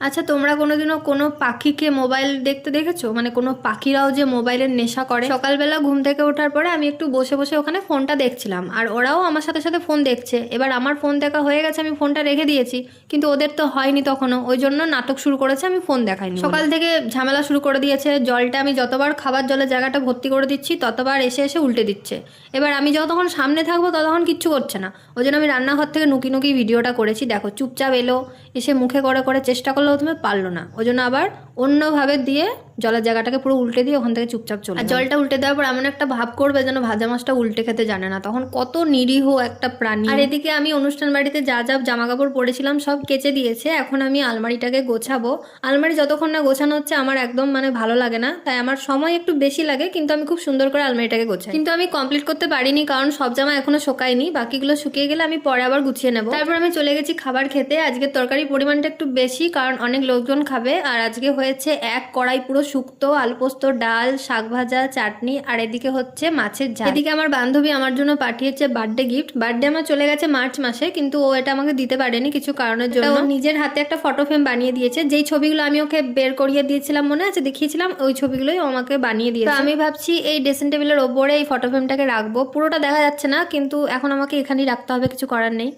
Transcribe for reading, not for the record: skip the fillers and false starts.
আচ্ছা, তোমরা কোনোদিনও কোনো পাখিকে মোবাইল দেখতে দেখেছো? মানে কোনো পাখিরাও যে মোবাইলের নেশা করে। সকালবেলা ঘুম থেকে ওঠার পরে আমি একটু বসে বসে ওখানে ফোনটা দেখছিলাম, আর ওরাও আমার সাথে সাথে ফোন দেখছে। এবার আমার ফোন দেখা হয়ে গেছে, আমি ফোনটা রেখে দিয়েছি, কিন্তু ওদের তো হয়নি তখনও, ওই জন্য নাটক শুরু করেছে আমি ফোন দেখাইনি। সকাল থেকে ঝামেলা শুরু করে দিয়েছে। জলটা আমি যতবার খাবার জলের জায়গাটা ভর্তি করে দিচ্ছি ততবার এসে এসে উল্টে দিচ্ছে। এবার আমি যতক্ষণ সামনে থাকবো ততক্ষণ কিচ্ছু করছে না, ওই জন্য আমি রান্নাঘর থেকে নুকি নুকি ভিডিওটা করেছি। দেখো, চুপচাপ এলো, এসে মুখে করে করে চেষ্টা করলেও তুমি পারলো না, ওই জন্য আবার অন্যভাবে দিয়ে জলের জায়গাটাকে পুরো উল্টে দিয়ে ওখান থেকে চুপচাপ চলে। আর জলটা উল্টে দেওয়ার পর এমন একটা ভাব করবে যেন ভাজা মাছটা উল্টে খেতে জানে না, তখন কত নিরীহ একটা প্রাণী। আর এদিকে আমি অনুষ্ঠান বাড়িতে যা যা জামা কাপড় পরেছিলাম সব কেচে দিয়েছে, এখন আমি আলমারিটাকে গোছাবো। আলমারি যতক্ষণ না গোছানো হচ্ছে আমার একদম মানে ভালো লাগে না, তাই আমার সময় একটু বেশি লাগে, কিন্তু আমি খুব সুন্দর করে আলমারিটাকে গোছাই। কিন্তু আমি কমপ্লিট করতে পারিনি, কারণ সব জামা এখনো শুকায়নি, বাকিগুলো শুকিয়ে গেলে আমি পরে আবার গুছিয়ে নেবো। তারপর আমি চলে গেছি খাবার খেতে। আজকে তরকারির পরিমাণটা একটু বেশি, কারণ অনেক লোকজন খাবে। আর আজকে হয়েছে এক কড়াই পুরো শুক্তো, আলু পোস্ত, ডাল, শাক ভাজা, চাটনি, আর এদিকে হচ্ছে মাছের ঝাল। এদিকে আমার বান্ধবী আমার জন্য পাঠিয়েছে বার্থডে গিফট। বার্থডে আমার চলে গেছে মার্চ মাসে, কিন্তু ও এটা আমাকে দিতে পারেনি কিছু কারণের জন্য। ও নিজের হাতে একটা ফটো ফ্রেম বানিয়ে দিয়েছে, যেই ছবিগুলো আমি ওকে বের করিয়ে দিয়েছিলাম, মনে আছে দেখিয়েছিলাম, ওই ছবিগুলোই ও আমাকে বানিয়ে দিয়েছে। আমি ভাবছি এই ড্রেসিং টেবিলের ওপরে এই ফটো ফ্রেমটাকে রাখবো। পুরোটা দেখা যাচ্ছে না, কিন্তু এখন আমাকে এখানেই রাখতে হবে, কিছু করার নেই।